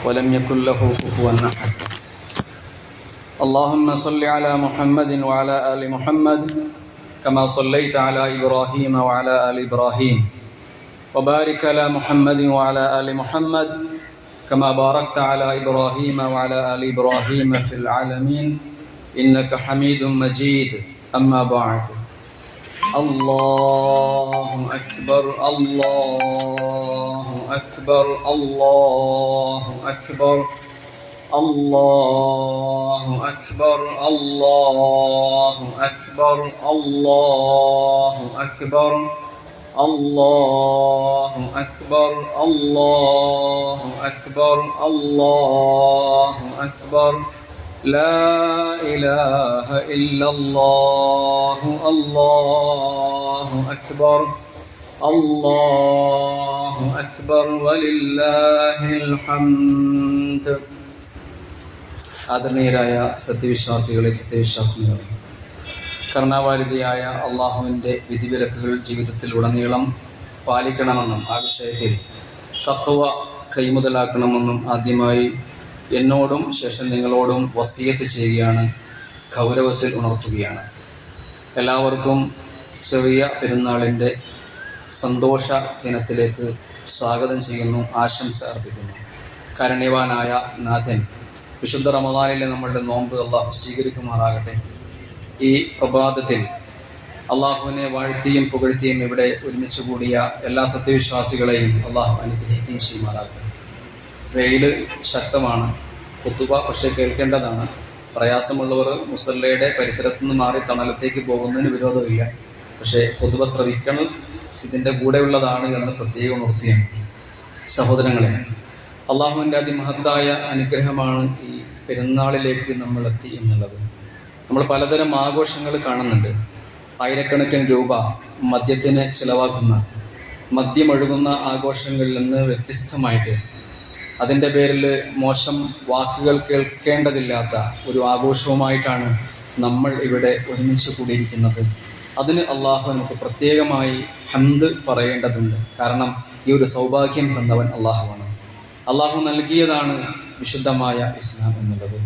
ولم يكن له كفوا أحد. اللهم صل على محمد وعلى آل محمد كما صليت على إبراهيم وعلى آل إبراهيم وبارك على محمد وعلى آل محمد كما باركت على إبراهيم وعلى آل إبراهيم في العالمين إنك حميد مجيد. أما بعد. الله أكبر الله أكبر الله أكبر الله أكبر الله أكبر الله أكبر الله أكبر الله أكبر الله أكبر لا إله إلا الله الله أكبر الله أكبر ولله الحمد. ആദരണീയരായ സത്യവിശ്വാസികളെ, സത്യവിശ്വാസികളെ, കരുണാവാരിധിയായ അള്ളാഹുവിൻ്റെ വിധിവിലക്കുകൾ ജീവിതത്തിലുടനീളം പാലിക്കണമെന്നും ആ വിഷയത്തിൽ തഖ്വ കൈമുതലാക്കണമെന്നും ആദ്യമായി എന്നോടും ശേഷം നിങ്ങളോടും വസിയത്ത് ചെയ്യുകയാണ്, ഗൗരവത്തിൽ ഉണർത്തുകയാണ്. എല്ലാവർക്കും ചെറിയ പെരുന്നാളിൻ്റെ സന്തോഷ ദിനത്തിലേക്ക് സ്വാഗതം ചെയ്യുന്നു, ആശംസ അർപ്പിക്കുന്നു. കാരുണ്യവാനായ നാഥൻ വിശുദ്ധ റമദാനിലെ നമ്മളുടെ നോമ്പ് അള്ളാഹു സ്വീകരിക്കുമാറാകട്ടെ. ഈ പ്രഭാതത്തിൽ അള്ളാഹുവിനെ വാഴ്ത്തിയും പുകഴ്ത്തിയും ഇവിടെ ഒരുമിച്ച് കൂടിയ എല്ലാ സത്യവിശ്വാസികളെയും അള്ളാഹു അനുഗ്രഹിക്കുകയും ചെയ്യുമാറാകട്ടെ. വെയിൽ ശക്തമാണ്, ഖുതുബ പക്ഷേ കേൾക്കേണ്ടതാണ്. പ്രയാസമുള്ളവർ മുസല്ലയുടെ പരിസരത്തു നിന്ന് മാറി തണലത്തേക്ക് പോകുന്നതിന് വിരോധമില്ല, പക്ഷേ ഖുതുബ ശ്രവിക്കണം, ഇതിൻ്റെ കൂടെയുള്ളതാണ് എന്ന് പ്രത്യേകം ഉണർത്തിയാണ്. സഹോദരങ്ങളെ, അള്ളാഹുവിൻ്റെ അതിമഹത്തായ അനുഗ്രഹമാണ് ഈ പെരുന്നാളിലേക്ക് നമ്മൾ എത്തി എന്നുള്ളത്. നമ്മൾ പലതരം ആഘോഷങ്ങൾ കാണുന്നുണ്ട്. ആയിരക്കണക്കിന് രൂപ മദ്യത്തിന് ചിലവാക്കുന്ന, മദ്യമൊഴുകുന്ന ആഘോഷങ്ങളിൽ നിന്ന് വ്യത്യസ്തമായിട്ട് അതിൻ്റെ പേരിൽ മോശം വാക്കുകൾ കേൾക്കേണ്ടതില്ലാത്ത ഒരു ആഘോഷവുമായിട്ടാണ് നമ്മൾ ഇവിടെ ഒരുമിച്ച് കൂടിയിരിക്കുന്നത്. അതിന് അള്ളാഹു നമുക്ക് പ്രത്യേകമായി ഹംദ് പറയേണ്ടതുണ്ട്. കാരണം ഈ ഒരു സൗഭാഗ്യം തന്നവൻ അള്ളാഹുവാണ്. അള്ളാഹു നൽകിയതാണ് വിശുദ്ധമായ ഇസ്ലാം എന്നുള്ളത്.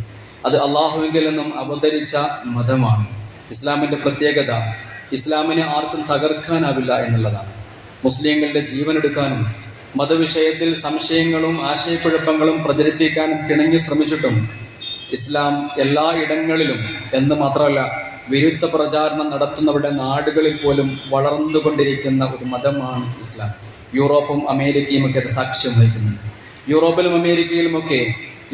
അത് അള്ളാഹുവിൽ നിന്നും അവതരിച്ച മതമാണ്. ഇസ്ലാമിൻ്റെ പ്രത്യേകത ഇസ്ലാമിനെ ആർക്കും തകർക്കാനാവില്ല എന്നുള്ളതാണ്. മുസ്ലിങ്ങളുടെ ജീവനെടുക്കാനും മതവിഷയത്തിൽ സംശയങ്ങളും ആശയക്കുഴപ്പങ്ങളും പ്രചരിപ്പിക്കാനും കിണങ്ങി ശ്രമിച്ചിട്ടും ഇസ്ലാം എല്ലാ ഇടങ്ങളിലും എന്ന് മാത്രമല്ല, വിരുദ്ധ പ്രചാരണം നടത്തുന്നവരുടെ നാടുകളിൽ പോലും വളർന്നുകൊണ്ടിരിക്കുന്ന ഒരു മതമാണ് ഇസ്ലാം. യൂറോപ്പും അമേരിക്കയും ഒക്കെ അത് സാക്ഷ്യം വഹിക്കുന്നുണ്ട്. യൂറോപ്പിലും അമേരിക്കയിലുമൊക്കെ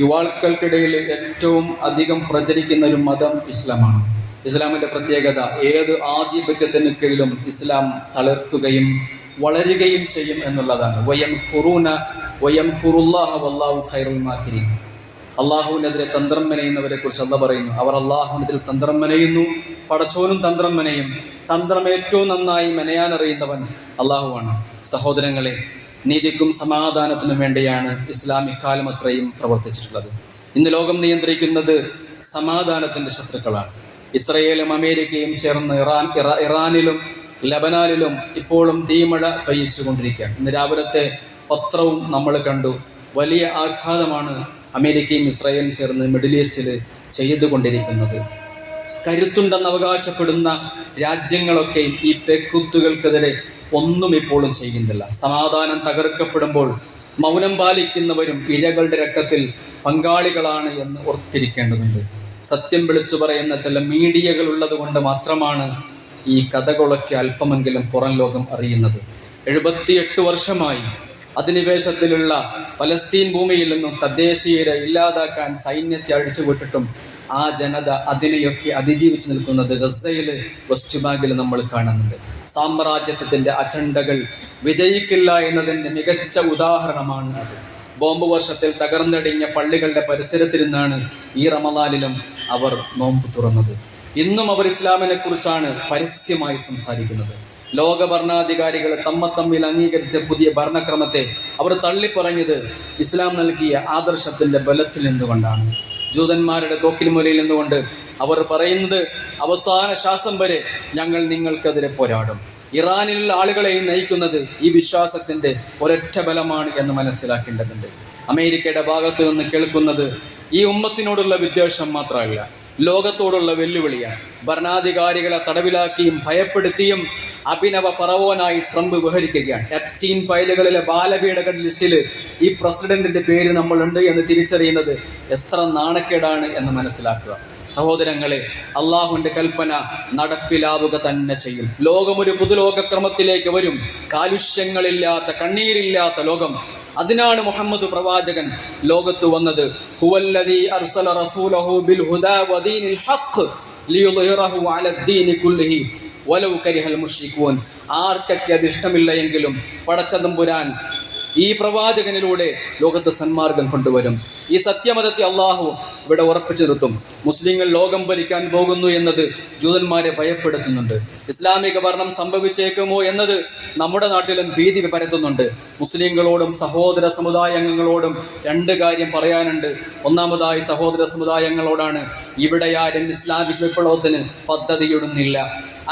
യുവാക്കൾക്കിടയിൽ ഏറ്റവും അധികം പ്രചരിക്കുന്ന ഒരു മതം ഇസ്ലാമാണ്. ഇസ്ലാമിൻ്റെ പ്രത്യേകത ഏത് ആധിപത്യത്തിന് കീഴിലും ഇസ്ലാം തളിർക്കുകയും വളരുകയും ചെയ്യും എന്നുള്ളതാണ്. അള്ളാഹുവിനെതിരെ തന്ത്രം മെനയുന്നവരെ കുറിച്ച് അല്ലാഹു പറയുന്നു, അവർ അള്ളാഹുവിനെതിരെ തന്ത്രം മെനയുന്നു, പടച്ചോനും തന്ത്രം മെനയും. തന്ത്രം ഏറ്റവും നന്നായി മെനയാൻ അറിയുന്നവൻ അള്ളാഹുവാണ്. സഹോദരങ്ങളെ, നീതിക്കും സമാധാനത്തിനും വേണ്ടിയാണ് ഇസ്ലാം ഇക്കാലം അത്രയും പ്രവർത്തിച്ചിട്ടുള്ളത്. ഇന്ന് ലോകം നിയന്ത്രിക്കുന്നത് സമാധാനത്തിൻ്റെ ശത്രുക്കളാണ്. ഇസ്രയേലും അമേരിക്കയും ചേർന്ന് ഇറാനിലും ലബനാനിലും ഇപ്പോഴും തീമഴ പെയ്യിച്ചുകൊണ്ടിരിക്കുകയാണ്. ഇന്ന് രാവിലത്തെ പത്രവും നമ്മൾ കണ്ടു. വലിയ ആഘാതമാണ് അമേരിക്കയും ഇസ്രായേലും ചേർന്ന് മിഡിൽ ഈസ്റ്റിൽ ചെയ്തുകൊണ്ടിരിക്കുന്നത്. കരുത്തുണ്ടെന്ന് അവകാശപ്പെടുന്ന രാജ്യങ്ങളൊക്കെ ഈ പെക്കുത്തുകൾക്കെതിരെ ഒന്നും ഇപ്പോഴും ചെയ്യുന്നില്ല. സമാധാനം തകർക്കപ്പെടുമ്പോൾ മൗനം പാലിക്കുന്നവരും ഇരകളുടെ രക്തത്തിൽ പങ്കാളികളാണ് എന്ന് ഓർത്തിരിക്കേണ്ടതുണ്ട്. സത്യം വിളിച്ചു പറയുന്ന ചില മീഡിയകൾ ഉള്ളത് കൊണ്ട് മാത്രമാണ് ഈ കഥകളൊക്കെ അല്പമെങ്കിലും പുറം ലോകം അറിയുന്നത്. 78 വർഷമായി അധിനിവേശത്തിലുള്ള പലസ്തീൻ ഭൂമിയിൽ നിന്നും തദ്ദേശീയരെ ഇല്ലാതാക്കാൻ സൈന്യത്തെ അഴിച്ചുവിട്ടിട്ടും ആ ജനത അതിനെയൊക്കെ അതിജീവിച്ച് നിൽക്കുന്നത് ഗസയിൽ, വെസ്റ്റ് ബാങ്കിൽ നമ്മൾ കാണുന്നുണ്ട്. സാമ്രാജ്യത്വത്തിൻ്റെ അജണ്ടകൾ വിജയിക്കില്ല എന്നതിൻ്റെ മികച്ച ഉദാഹരണമാണ് അത്. ബോംബ് വർഷത്തിൽ തകർന്നടിഞ്ഞ പള്ളികളുടെ പരിസരത്തിരുന്നാണ് ഈ റമദാനിലും അവർ നോമ്പ് തുറന്നത്. ഇന്നും അവർ ഇസ്ലാമിനെ കുറിച്ചാണ് പരസ്യമായി സംസാരിക്കുന്നത്. ലോക ഭരണാധികാരികൾ തമ്മിൽ അംഗീകരിച്ച പുതിയ ഭരണക്രമത്തെ അവർ തള്ളിപ്പറഞ്ഞത് ഇസ്ലാം നൽകിയ ആദർശത്തിന്റെ ബലത്തിൽ നിന്നുകൊണ്ടാണ്. ജൂതന്മാരുടെ തോക്കിൽ മുലയിൽ നിന്നുകൊണ്ട് അവർ പറയുന്നത് അവസാന ശ്വാസം വരെ ഞങ്ങൾ നിങ്ങൾക്കെതിരെ പോരാടും. ഇറാനിലുള്ള ആളുകളെയും നയിക്കുന്നത് ഈ വിശ്വാസത്തിന്റെ ഒരൊറ്റ ബലമാണ് എന്ന് മനസ്സിലാക്കേണ്ടതുണ്ട്. അമേരിക്കയുടെ ഭാഗത്ത് നിന്ന് കേൾക്കുന്നത് ഈ ഉമ്മത്തിനോടുള്ള വിദ്വേഷം മാത്രമല്ല, ലോകത്തോടുള്ള വെല്ലുവിളിയാണ്. ഭരണാധികാരികളെ തടവിലാക്കിയും ഭയപ്പെടുത്തിയും അഭിനവ ഫറവോനായി ട്രംപ് വിഹരിക്കുകയാണ്. എപ്സ്റ്റീൻ ഫയലുകളിലെ ബാലപീഡക ലിസ്റ്റിൽ ഈ പ്രസിഡന്റിന്റെ പേര് നമ്മളുണ്ട് എന്ന് തിരിച്ചറിയുന്നത് എത്ര നാണക്കേടാണ് എന്ന് മനസ്സിലാക്കുക. സഹോദരങ്ങളെ, അള്ളാഹുവിന്റെ കൽപ്പന നടപ്പിലാവുക തന്നെ ചെയ്യും. ലോകമൊരു പുതുലോകക്രമത്തിലേക്ക് വരും, കാലുഷ്യങ്ങളില്ലാത്ത, കണ്ണീരില്ലാത്ത ലോകം. അതിനാണ് മുഹമ്മദ് പ്രവാചകൻ ലോകത്ത് വന്നത്. ഹുവല്ലദീ അർസല റസൂലഹു ബിൽ ഹുദാ വദീനിൽ ഹഖ് ലിയുദ്ഹിറഹു അലദ്ദീനി കുല്ലിഹി വലൗ കരിഹൽ മുശ്രികൂൻ. ആർക്കൊക്കെ അത് ഇഷ്ടമില്ല എങ്കിലും പടച്ചതമ്പുരാൻ ഈ പ്രവാചകനിലൂടെ ലോകത്ത് സന്മാർഗം കൊണ്ടുവരും. ഈ സത്യമതത്തെ അള്ളാഹു ഇവിടെ ഉറപ്പിച്ചു നിർത്തും. മുസ്ലിങ്ങൾ ലോകം ഭരിക്കാൻ പോകുന്നു എന്നത് ജൂതന്മാരെ ഭയപ്പെടുത്തുന്നുണ്ട്. ഇസ്ലാമിക ഭരണം സംഭവിച്ചേക്കുമോ എന്നത് നമ്മുടെ നാട്ടിലും ഭീതി പരത്തുന്നുണ്ട്. മുസ്ലിങ്ങളോടും സഹോദര സമുദായാംഗങ്ങളോടും രണ്ട് കാര്യം പറയാനുണ്ട്. ഒന്നാമതായി സഹോദര സമുദായങ്ങളോടാണ്, ഇവിടെ ആരും ഇസ്ലാമിക് വിപ്ലവത്തിന് പദ്ധതിയിടുന്നില്ല.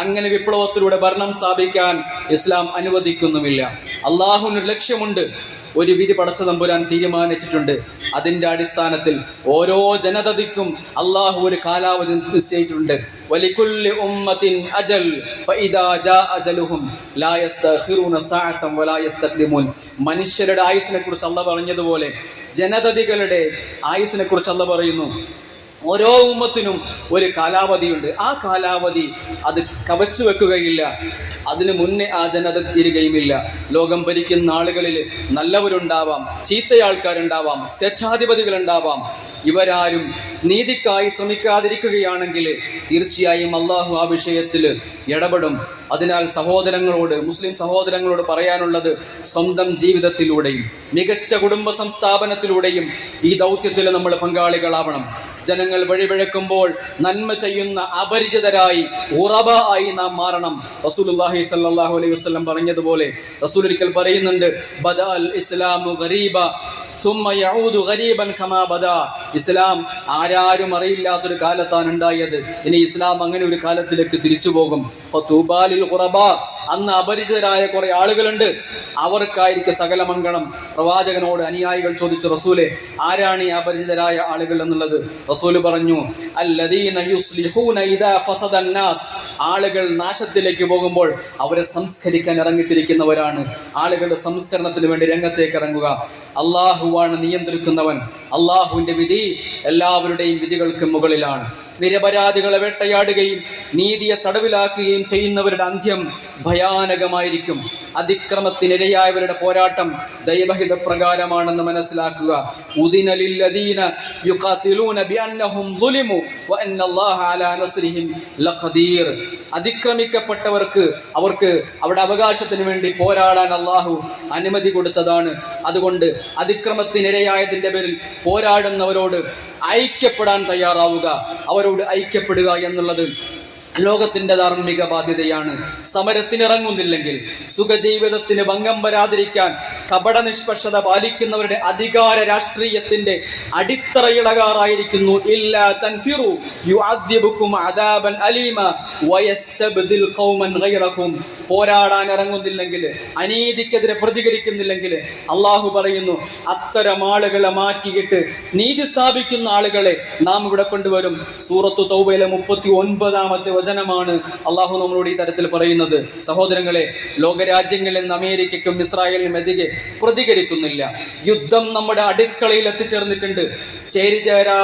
അങ്ങനെ വിപ്ലവത്തിലൂടെ ഭരണം സ്ഥാപിക്കാൻ ഇസ്ലാം അനുവദിക്കുന്നുമില്ല. അള്ളാഹുവിന് ലക്ഷ്യമുണ്ട്, ഒരു വിധി പടച്ചതമ്പുരാൻ തീരുമാനിച്ചിട്ടുണ്ട്. അതിന്റെ അടിസ്ഥാനത്തിൽ ഓരോ ജനതയ്ക്കും അള്ളാഹു ഒരു കാലാവധി നിശ്ചയിച്ചിട്ടുണ്ട്. വലികുല്ലി ഉമ്മത്തിൻ അജൽ ഫഇദാ ജാ അജലുഹും ലാ യസ്തഖിറൂന സഅതൻ വലാ യസ്തഖ്ദിമൂൻ. മനുഷ്യരുടെ ആയുസ്സിനെ കുറിച്ച് അള്ളാഹ് പറഞ്ഞതുപോലെ ജനതകളുടെ ആയുസ്സിനെ കുറിച്ച് അള്ളാഹ് പറയുന്നു, ഓരോ ഉമ്മത്തിനും ഒരു കാലാവധിയുണ്ട്. ആ കാലാവധി അത് കവച്ചു വെക്കുകയില്ല. അതിനു മുന്നേ ആ ജനത തീരുകയുമില്ല. ലോകം ഭരിക്കുന്ന ആളുകളിൽ നല്ലവരുണ്ടാവാം, ചീത്തയാൾക്കാരുണ്ടാവാം, സ്വേച്ഛാധിപതികളുണ്ടാവാം. ഇവരാരും നീതിക്കായി ശ്രമിക്കാതിരിക്കുകയാണെങ്കിൽ തീർച്ചയായും അള്ളാഹു ആ വിഷയത്തിൽ ഇടപെടും. അതിനാൽ സഹോദരങ്ങളോട്, മുസ്ലിം സഹോദരങ്ങളോട് പറയാനുള്ളത്, സ്വന്തം ജീവിതത്തിലൂടെയും മികച്ച കുടുംബ സംസ്ഥാപനത്തിലൂടെയും ഈ ദൗത്യത്തിൽ നമ്മൾ പങ്കാളികളാവണം. ജനങ്ങൾ വഴിപിഴക്കുമ്പോൾ നന്മ ചെയ്യുന്ന അപരിചിതരായി, ഉറബ ആയി നാം മാറണം. റസൂലുള്ളാഹി സ്വല്ലല്ലാഹു അലൈഹി വസല്ലം പറഞ്ഞതുപോലെ, റസൂൽ ഒരിക്കൽ പറയുന്നുണ്ട്, ബദഅൽ ഇസ്ലാമു ഗരീബ സുമ്മ യഊദു ഗരീബൻ കമാ ബദാ. ഇസ്ലാം ആരാരും അറിയില്ലാത്തൊരു കാലത്താണ് ഉണ്ടായത്. ഇനി ഇസ്ലാം അങ്ങനെ ഒരു കാലത്തിലേക്ക് തിരിച്ചു പോകും. ഫതൂബാലിൽ ഖുറബാ. അന്ന് അപരിചിതരായ കുറെ ആളുകളുണ്ട്, അവർക്കായിരിക്കും സകല മംഗളം. പ്രവാചകനോട് അനുയായികൾ ചോദിച്ചു, റസൂലെ, ആരാണ് ഈ അപരിചിതരായ ആളുകൾ എന്നുള്ളത്? റസൂല് പറഞ്ഞു, അല്ലദീന യുസ്ലിഹൂന ഇദാ ഫസദൻ നാസ്. ആളുകൾ നാശത്തിലേക്ക് പോകുമ്പോൾ അവരെ സംസ്കരിക്കാൻ ഇറങ്ങിത്തിരിക്കുന്നവരാണ്. ആളുകളുടെ സംസ്കരണത്തിന് വേണ്ടി രംഗത്തേക്ക് ഇറങ്ങുക. അള്ളാഹുവാണ് നിയന്ത്രിക്കുന്നവൻ. അള്ളാഹുവിന്റെ വിധി എല്ലാവരുടെയും വിധികൾക്ക് മുകളിലാണ്. നിരപരാധികളെ വേട്ടയാടുകയും നീതിയെ തടവിലാക്കുകയും ചെയ്യുന്നവരുടെ അന്ത്യം ഭയാനകമായിരിക്കും. അതിക്രമത്തിനിരയായവരുടെ പോരാട്ടം ദൈവഹിത പ്രകാരമാണെന്ന് മനസ്സിലാക്കുക. ഉദിന ലില്ലദീന യുഖാതിലൂന ബിഅന്നഹും ളുലിമു വഅന്നല്ലാഹ അലാ നസ്രിഹിം ലഖദീർ. അതിക്രമിക്കപ്പെട്ടവർക്ക് അവർക്ക് അവരുടെ അവകാശത്തിന് വേണ്ടി പോരാടാൻ അള്ളാഹു അനുമതി കൊടുത്തതാണ്. അതുകൊണ്ട് അതിക്രമത്തിനിരയായതിന്റെ പേരിൽ പോരാടുന്നവരോട് ഐക്യപ്പെടാൻ തയ്യാറാവുക. അവരോട് ഐക്യപ്പെടുക എന്നുള്ളത് ലോകത്തിന്റെ ധാർമ്മിക ബാധ്യതയാണ്. സമരത്തിനിറങ്ങുന്നില്ലെങ്കിൽ, സുഖജീവിതത്തിന് ഭംഗം വരാതിരിക്കാൻ കപടനിഷ്പക്ഷത പാലിക്കുന്നവരുടെ അധികാര രാഷ്ട്രീയത്തിന്റെ അടിത്തറയിളകാറായിരിക്കുന്നു. ഇല്ലാ തൻഫിറു യുഅദ്ദിബുകും അദാബൻ അലീമ വയസ്തബ്ദിൽ ഖൗമൻ ഗൈറകും. പോരാടാൻ ഇറങ്ങുന്നില്ലെങ്കിൽ, അനീതിക്കെതിരെ പ്രതികരിക്കുന്നില്ലെങ്കിൽ, അള്ളാഹു പറയുന്നു, അത്തരം ആളുകളെ മാറ്റിയിട്ട് നീതി സ്ഥാപിക്കുന്ന ആളുകളെ നാം ഇവിടെ കൊണ്ടുവരും. സൂറത്തു തൗബയിലെ 39-ാമത്തെ വചനമാണ് അള്ളാഹു നമ്മളോട് ഈ തരത്തിൽ പറയുന്നത്. സഹോദരങ്ങളെ, ലോകരാജ്യങ്ങളിൽ നിന്ന് അമേരിക്കയ്ക്കും ഇസ്രായേലിനും എതിരെ പ്രതികരിക്കുന്നില്ല. യുദ്ധം നമ്മുടെ അടുക്കളയിൽ എത്തിച്ചേർന്നിട്ടുണ്ട്. ചേരിചേരാ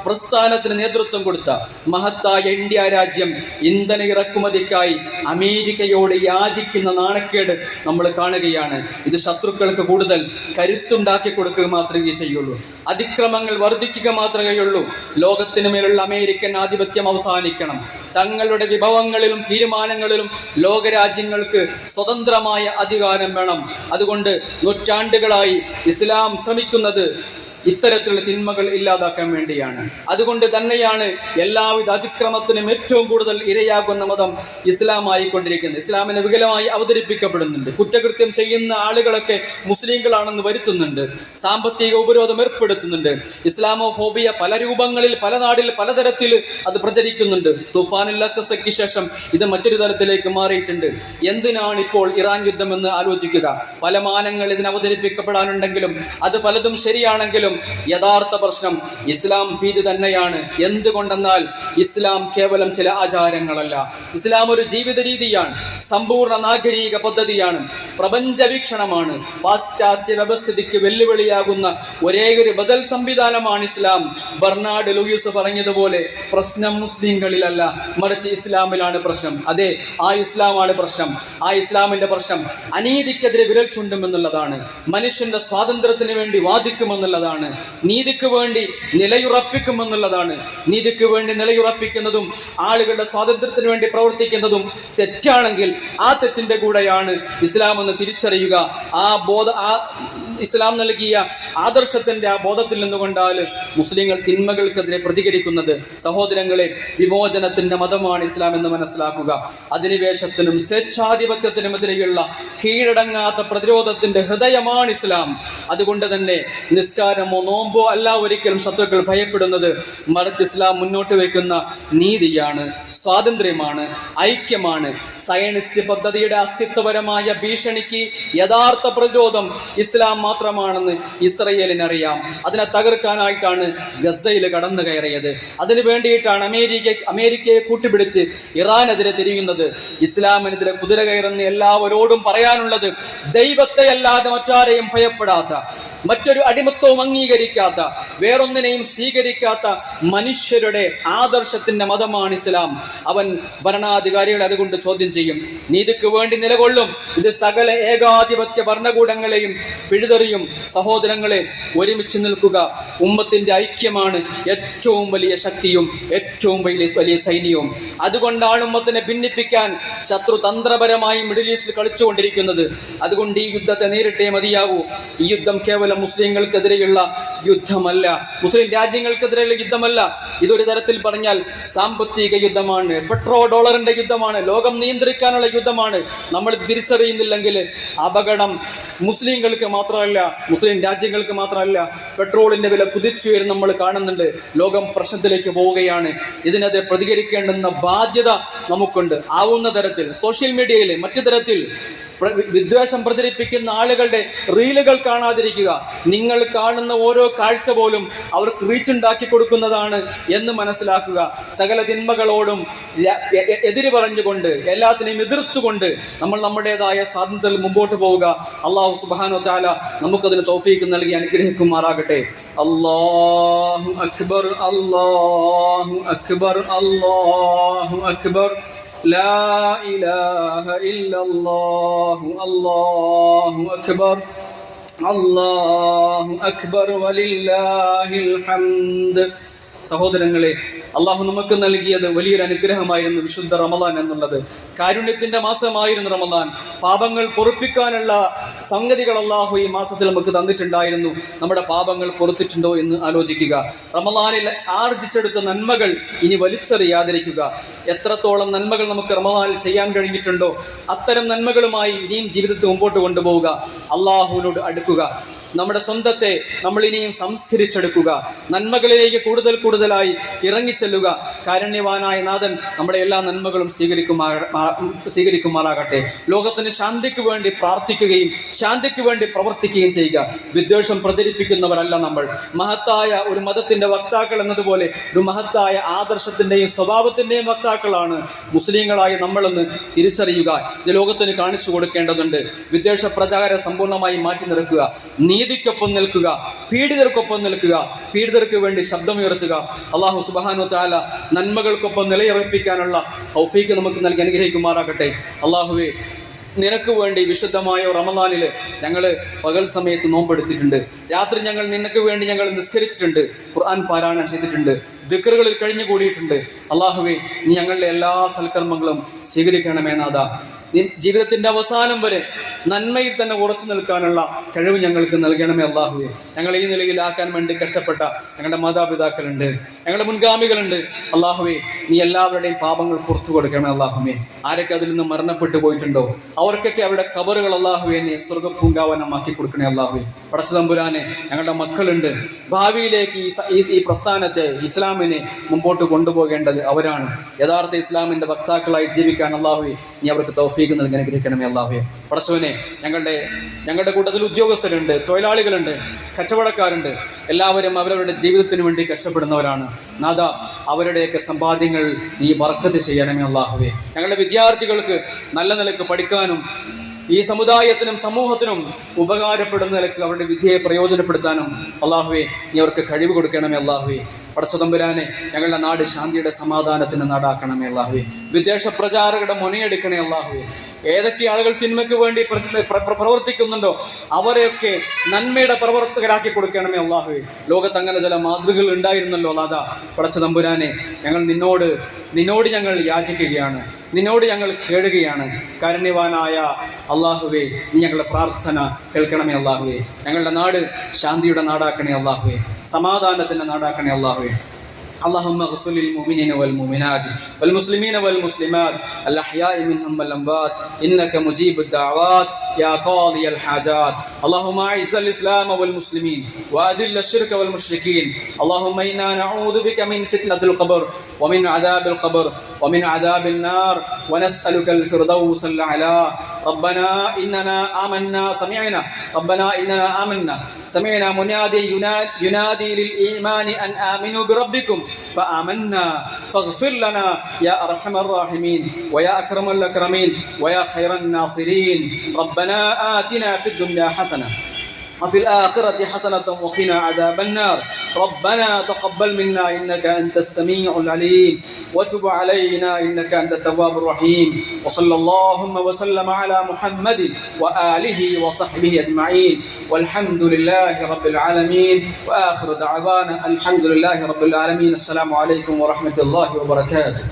പ്രസ്ഥാനത്തിന് നേതൃത്വം കൊടുത്ത മഹത്തായ ഇന്ത്യ രാജ്യം ഇന്ധന ഇറക്കുമതിക്കായി അമേരിക്കയോട് യാചിക്കുന്ന നാണക്കേട് നമ്മൾ കാണുകയാണ്. ഇത് ശത്രുക്കൾക്ക് കൂടുതൽ കരുത്തുണ്ടാക്കി കൊടുക്കുക മാത്രമേ ചെയ്യുള്ളൂ. അതിക്രമങ്ങൾ വർദ്ധിക്കുക മാത്രമേയുള്ളൂ. ലോകത്തിന് മേലുള്ള അമേരിക്കൻ ആധിപത്യം അവസാനിക്കണം. തങ്ങളുടെ വിഭവങ്ങളിലും തീരുമാനങ്ങളിലും ലോകരാജ്യങ്ങൾക്ക് സ്വതന്ത്രമായ അധികാരം വേണം. അതുകൊണ്ട് നൂറ്റാണ്ടുകളായി ഇസ്ലാം ശ്രമിക്കുന്നത് ഇത്തരത്തിലുള്ള തിന്മകൾ ഇല്ലാതാക്കാൻ വേണ്ടിയാണ്. അതുകൊണ്ട് തന്നെയാണ് എല്ലാവിധ അതിക്രമത്തിനും ഏറ്റവും കൂടുതൽ ഇരയാകുന്ന മതം ഇസ്ലാമായിക്കൊണ്ടിരിക്കുന്നത്. ഇസ്ലാമിനെ വികലമായി അവതരിപ്പിക്കപ്പെടുന്നുണ്ട്. കുറ്റകൃത്യം ചെയ്യുന്ന ആളുകളൊക്കെ മുസ്ലിങ്ങളാണെന്ന് വരുത്തുന്നുണ്ട്. സാമ്പത്തിക ഉപരോധം ഏർപ്പെടുത്തുന്നുണ്ട്. ഇസ്ലാമോഫോബിയ പല രൂപങ്ങളിൽ, പല നാടിൽ, പലതരത്തിൽ അത് പ്രചരിക്കുന്നുണ്ട്. തുഫാനുൽ അഖ്സയ്ക്ക് ശേഷം ഇത് മറ്റൊരു തരത്തിലേക്ക് മാറിയിട്ടുണ്ട്. എന്തിനാണ് ഇപ്പോൾ ഇറാൻ യുദ്ധം എന്ന് ആലോചിക്കുക. പല മാനങ്ങൾ ഇതിന് അവതരിപ്പിക്കപ്പെടാനുണ്ടെങ്കിലും അത് പലതും ശരിയാണെങ്കിലും യഥാർത്ഥ പ്രശ്നം ഇസ്ലാം ഭീതി തന്നെയാണ്. എന്തുകൊണ്ടെന്നാൽ ഇസ്ലാം കേവലം ചില ആചാരങ്ങളല്ല. ഇസ്ലാം ഒരു ജീവിത രീതിയാണ്, സമ്പൂർണ്ണ നാഗരിക പദ്ധതിയാണ്, പ്രപഞ്ച വീക്ഷണമാണ്. പാശ്ചാത്യ വ്യവസ്ഥിതിക്ക് വെല്ലുവിളിയാകുന്ന ഒരേയൊരു ബദൽ സംവിധാനമാണ് ഇസ്ലാം. ബർണാഡ് ലൂയിസ് പറഞ്ഞതുപോലെ പ്രശ്നം മുസ്ലിങ്ങളിലല്ല, മറിച്ച് ഇസ്ലാമിലാണ് പ്രശ്നം. അതെ, ആ ഇസ്ലാമാണ് പ്രശ്നം. ആ ഇസ്ലാമിന്റെ പ്രശ്നം അനീതിക്കെതിരെ വിരൽ ചൂണ്ടുമെന്നുള്ളതാണ്, മനുഷ്യന്റെ സ്വാതന്ത്ര്യത്തിന് വേണ്ടി വാദിക്കുമെന്നുള്ളതാണ്, നീതിക്ക് വേണ്ടി നിലയുറപ്പിക്കുമെന്നുള്ളതാണ്. നീതിക്ക് വേണ്ടി നിലയുറപ്പിക്കുന്നതും ആളുകളുടെ സ്വാതന്ത്ര്യത്തിന് വേണ്ടി പ്രവർത്തിക്കുന്നതും തെറ്റാണെങ്കിൽ ആ തെറ്റിന്റെ കൂടെയാണ് ഇസ്ലാം എന്ന് തിരിച്ചറിയുക. ആ ഇസ്ലാം നൽകിയ ആദർശത്തിന്റെ ആ ബോധത്തിൽ നിന്നുകൊണ്ടാൽ മുസ്ലിങ്ങൾ തിന്മകൾക്കെതിരെ പ്രതികരിക്കുന്നത്. സഹോദരങ്ങളെ, വിമോചനത്തിന്റെ മതമാണ് ഇസ്ലാം എന്ന് മനസ്സിലാക്കുക. അധിനിവേശത്തിനും സ്വേച്ഛാധിപത്യത്തിനുമെതിരെയുള്ള കീഴടങ്ങാത്ത പ്രതിരോധത്തിന്റെ ഹൃദയമാണ് ഇസ്ലാം. അതുകൊണ്ട് തന്നെ നിസ്കാരമോ നോമ്പോ അല്ല ഒരിക്കലും ശത്രുക്കൾ ഭയപ്പെടുന്നത്, മറിച്ച് ഇസ്ലാം മുന്നോട്ട് വയ്ക്കുന്ന നീതിയാണ്, സ്വാതന്ത്ര്യമാണ്, ഐക്യമാണ്. സയനിസ്റ്റ് പദ്ധതിയുടെ അസ്തിത്വപരമായ ഭീഷണിക്ക് യഥാർത്ഥ പ്രതിരോധം ഇസ്ലാം മാത്രമാണെന്ന് ഇസ്രയേലിനറിയാം. അതിനെ തകർക്കാനായിട്ടാണ് ഗസയിൽ കടന്നു കയറിയത്. അതിനു വേണ്ടിയിട്ടാണ് അമേരിക്കയെ കൂട്ടുപിടിച്ച് ഇറാനെതിരെ തിരിയുന്നത്. ഇസ്ലാമിനെതിരെ കുതിര കയറുന്ന എല്ലാവരോടും പറയാനുള്ളത്, ദൈവത്തെ അല്ലാതെ മറ്റാരെയും ഭയപ്പെടാത്ത, മറ്റൊരു അടിമത്വവും അംഗീകരിക്കാത്ത, വേറൊന്നിനെയും സ്വീകരിക്കാത്ത മനുഷ്യരുടെ ആദർശത്തിന്റെ മതമാണ് ഇസ്ലാം. അവൻ ഭരണാധികാരികളെ അതുകൊണ്ട് ചോദ്യം ചെയ്യും, നീതിക്ക് വേണ്ടി നിലകൊള്ളും. ഇത് സകല ഏകാധിപത്യ ഭരണകൂടങ്ങളെയും പിഴുതെറിയും. സഹോദരങ്ങളെ, ഒരുമിച്ച് നിൽക്കുക. ഉമ്മത്തിന്റെ ഐക്യമാണ് ഏറ്റവും വലിയ ശക്തിയും ഏറ്റവും വലിയ സൈന്യവും. അതുകൊണ്ടാണ് ഉമ്മത്തിനെ ഭിന്നിപ്പിക്കാൻ ശത്രു തന്ത്രപരമായി മിഡിൽ ഈസ്റ്റിൽ കളിച്ചുകൊണ്ടിരിക്കുന്നത്. അതുകൊണ്ട് ഈ യുദ്ധത്തെ നേരിട്ടേ മതിയാവൂ. ഈ യുദ്ധം കേവലം മുസ്ലിങ്ങൾക്കെതിരെയുള്ള യുദ്ധമല്ല, മുസ്ലിം രാജ്യങ്ങൾക്കെതിരെയുള്ള യുദ്ധമല്ല. ഇതൊരു തരത്തിൽ പറഞ്ഞാൽ സാമ്പത്തിക യുദ്ധമാണ്, പെട്രോ ഡോളറിന്റെ യുദ്ധമാണ്, ലോകം നിയന്ത്രിക്കാനുള്ള യുദ്ധമാണ്. നമ്മൾ തിരിച്ചറിയുന്നില്ലെങ്കിൽ അപകടം മുസ്ലിങ്ങൾക്ക് മാത്രമല്ല, മുസ്ലിം രാജ്യങ്ങൾക്ക് മാത്രമല്ല. പെട്രോളിന്റെ വില കുതിച്ചുയരും നമ്മൾ കാണുന്നുണ്ട്. ലോകം പ്രശ്നത്തിലേക്ക് പോവുകയാണ്. ഇതിനെതിരെ പ്രതികരിക്കേണ്ടുന്ന ബാധ്യത നമുക്കുണ്ട്. ആവുന്ന തരത്തിൽ സോഷ്യൽ മീഡിയയിൽ മറ്റു തരത്തിൽ വിദ്വേഷം പ്രചരിപ്പിക്കുന്ന ആളുകളുടെ റീലുകൾ കാണാതിരിക്കുക. നിങ്ങൾ കാണുന്ന ഓരോ കാഴ്ച പോലും അവർക്ക് റീച്ച് ഉണ്ടാക്കി കൊടുക്കുന്നതാണ് എന്ന് മനസ്സിലാക്കുക. സകല തിന്മകളോടും എതിര് പറഞ്ഞുകൊണ്ട്, എല്ലാത്തിനെയും എതിർത്തുകൊണ്ട് നമ്മൾ നമ്മുടേതായ സ്വാതന്ത്ര്യത്തിൽ മുമ്പോട്ട് പോവുക. അല്ലാഹു സുബ്ഹാനഹു വ തആല നമുക്കതിന് തൗഫീഖ് നൽകി അനുഗ്രഹിക്കുമാറാകട്ടെ. അല്ലാഹു അക്ബർ, അല്ലാഹു അക്ബർ, അല്ലാഹു അക്ബർ. لا إله إلا الله الله أكبر الله أكبر ولله الحمد. സഹോദരങ്ങളെ, അള്ളാഹു നമുക്ക് നൽകിയത് വലിയൊരു അനുഗ്രഹമായിരുന്നു വിശുദ്ധ റമളാൻ എന്നുള്ളത്. കാരുണ്യത്തിന്റെ മാസമായിരുന്നു റമളാൻ. പാപങ്ങൾ പൊറുപ്പിക്കാനുള്ള സംഗതികൾ അള്ളാഹു ഈ മാസത്തിൽ നമുക്ക് തന്നിട്ടുണ്ടായിരുന്നു. നമ്മുടെ പാപങ്ങൾ പൊറുത്തിട്ടുണ്ടോ എന്ന് ആലോചിക്കുക. റമളാനിൽ ആർജിച്ചെടുത്ത നന്മകൾ ഇനി വലിച്ചെറിയാതിരിക്കുക. എത്രത്തോളം നന്മകൾ നമുക്ക് റമളാനിൽ ചെയ്യാൻ കഴിഞ്ഞിട്ടുണ്ടോ അത്തരം നന്മകളുമായി ഇനിയും ജീവിതത്തിൽ മുമ്പോട്ട് കൊണ്ടുപോവുക. അള്ളാഹുവിനോട് അടുക്കുക. നമ്മുടെ സ്വന്തത്തെ നമ്മൾ ഇനിയും സംസ്കരിച്ചെടുക്കുക. നന്മകളിലേക്ക് കൂടുതലായി ഇറങ്ങിച്ചെല്ലുക. കാരുണ്യവാനായ നാഥൻ നമ്മുടെ എല്ലാ നന്മകളും സ്വീകരിക്കുമാറാകട്ടെ. ലോകത്തിന് ശാന്തിക്ക് വേണ്ടി പ്രാർത്ഥിക്കുകയും ശാന്തിക്ക് വേണ്ടി പ്രവർത്തിക്കുകയും ചെയ്യുക. വിദ്വേഷം പ്രചരിപ്പിക്കുന്നവരല്ല നമ്മൾ. മഹത്തായ ഒരു മതത്തിന്റെ വക്താക്കൾ എന്നതുപോലെ ഒരു മഹത്തായ ആദർശത്തിന്റെയും സ്വഭാവത്തിന്റെയും വക്താക്കളാണ് മുസ്ലിങ്ങളായ നമ്മളെന്ന് തിരിച്ചറിയുക. ഇത് ലോകത്തിന് കാണിച്ചു കൊടുക്കേണ്ടതുണ്ട്. വിദ്വേഷ പ്രചാരം സമ്പൂർണ്ണമായി മാറ്റി നിർത്തുക. നീതിക്കൊപ്പം നിൽക്കുക, പീഡിതർക്കൊപ്പം നിൽക്കുക, പീഡിതർക്ക് വേണ്ടി ശബ്ദമുയർത്തുക. അല്ലാഹു സുബ്ഹാനഹു വ തആല നന്മകൾക്കൊപ്പം നിലയുറപ്പിക്കാനുള്ള തൗഫീഖ് നമുക്ക് നൽകി അനുഗ്രഹിക്കുമാറാകട്ടെ. അല്ലാഹുവേ, നിനക്ക് വേണ്ടി വിശുദ്ധമായ റമളാനിൽ ഞങ്ങൾ പകൽ സമയത്ത് നോമ്പെടുത്തിട്ടുണ്ട്. രാത്രി ഞങ്ങൾ നിനക്ക് വേണ്ടി ഞങ്ങൾ നിസ്കരിച്ചിട്ടുണ്ട്, ഖുർആൻ പാരായണം ചെയ്തിട്ടുണ്ട്. ദിക്റുകളിൽ കഴിഞ്ഞുകൂടിയിട്ടുണ്ട്. അള്ളാഹുവേ, നീ ഞങ്ങളുടെ എല്ലാ സൽക്കർമ്മങ്ങളും സ്വീകരിക്കണമേ നാഥ. ജീവിതത്തിന്റെ അവസാനം വരെ നന്മയിൽ തന്നെ ഉറച്ചു നിൽക്കാനുള്ള കഴിവ് ഞങ്ങൾക്ക് നൽകണമേ അള്ളാഹുവേ. ഞങ്ങൾ ഈ നിലയിലാക്കാൻ വേണ്ടി കഷ്ടപ്പെട്ട ഞങ്ങളുടെ മാതാപിതാക്കളുണ്ട്, ഞങ്ങളുടെ മുൻഗാമികളുണ്ട്. അള്ളാഹുവേ, നീ എല്ലാവരുടെയും പാപങ്ങൾ പുറത്തു കൊടുക്കണമേ അള്ളാഹുവേ. ആരൊക്കെ അതിൽ നിന്ന് മരണപ്പെട്ടു പോയിട്ടുണ്ടോ അവർക്കൊക്കെ അവരുടെ ഖബറുകൾ അള്ളാഹുവേ നീ സ്വർഗ്ഗപൂങ്കാവനമാക്കി കൊടുക്കണേ അള്ളാഹുവേ. പടച്ച തമ്പുരാനെ, ഞങ്ങളുടെ മക്കളുണ്ട്, ഭാവിയിലേക്ക് ഈ പ്രസ്ഥാനത്തെ ഇസ്ലാമിനെ മുമ്പോട്ട് കൊണ്ടുപോകേണ്ടത് അവരാണ്. യഥാർത്ഥ ഇസ്ലാമിന്റെ വക്താക്കളായി ജീവിക്കാൻ അള്ളാഹുവേ നീ അവർക്ക് തൗഫീഖ് നൽകി അനുഗ്രഹിക്കണമേ അല്ലാഹുവേ. പടച്ചവനെ, ഞങ്ങളുടെ കൂട്ടത്തിൽ ഉദ്യോഗസ്ഥരുണ്ട്, തൊഴിലാളികളുണ്ട്, കച്ചവടക്കാരുണ്ട്. എല്ലാവരും അവരവരുടെ ജീവിതത്തിന് വേണ്ടി കഷ്ടപ്പെടുന്നവരാണ്. നാഥ, അവരുടെയൊക്കെ സമ്പാദ്യങ്ങൾ നീ ബർക്കത്ത് ചെയ്യണമേ അല്ലാഹുവേ. ഞങ്ങളുടെ വിദ്യാർത്ഥികൾക്ക് നല്ല നിലക്ക് പഠിക്കാനും ഈ സമുദായത്തിനും സമൂഹത്തിനും ഉപകാരപ്പെടുന്ന നിലക്ക് അവരുടെ വിദ്യയെ പ്രയോജനപ്പെടുത്താനും അല്ലാഹുവേ നീ അവർക്ക് കഴിവ് കൊടുക്കണമേ അല്ലാഹുവേ. പടച്ച തമ്പുരാനെ, ഞങ്ങളുടെ നാട് ശാന്തിയുടെ സമാധാനത്തിന്റെ നാടാക്കണമേ അല്ലാഹുവേ. വിദേശ പ്രചാരകരുടെ മുനയെടുക്കണേ അല്ലാഹുവേ. ഏതൊക്കെ ആളുകൾ തിന്മയ്ക്ക് വേണ്ടി പ്രവർത്തിക്കുന്നുണ്ടോ അവരെയൊക്കെ നന്മയുടെ പ്രവർത്തകരാക്കി കൊടുക്കണമേ അല്ലാഹുവേ. ലോകത്ത് അങ്ങനെ ചില മാതൃകകൾ ഉണ്ടായിരുന്നല്ലോ നാഥ. പടച്ച തമ്പുരാനെ, ഞങ്ങൾ നിന്നോട് ഞങ്ങൾ യാചിക്കുകയാണ്, നിന്നോട് ഞങ്ങൾ കേളുകയാണ്. കാരുണ്യവാനായ അല്ലാഹുവേ, നീ ഞങ്ങളുടെ പ്രാർത്ഥന കേൾക്കണമേ അല്ലാഹുവേ. ഞങ്ങളുടെ നാട് ശാന്തിയുടെ നാടാക്കണേ അല്ലാഹുവേ, സമാധാനത്തിന്റെ നാടാക്കണേ അല്ലാഹുവേ. اللهم اغفر للمؤمنين والمؤمنات والمسلمين والمسلمات الأحياء منهم والأموات إنك مجيب الدعوات يا قاضي الحاجات. اللهم أعز الإسلام والمسلمين وأذل الشرك والمشركين. اللهم إنا نعوذ بك من فتنة القبر ومن عذاب القبر ومن عذاب النار ونسألك الفردوس الأعلى. ربنا إننا آمنا سمعنا منادي ينادي للإيمان أن آمنوا بربكم فآمنا فاغفر لنا يا أرحم الراحمين ويا أكرم الأكرمين ويا خير الناصرين. ربنا آتنا في الدنيا حسنة وفي الآخرة حسنة وقنا عذاب النار. ربنا تقبل منا إنك أنت السميع العليم وتب علينا إنك أنت التواب الرحيم. وصلى اللهم وسلم على محمد وآله وصحبه أجمعين والحمد لله رب العالمين. وآخر دعوانا الحمد لله رب العالمين. السلام عليكم ورحمة الله وبركاته.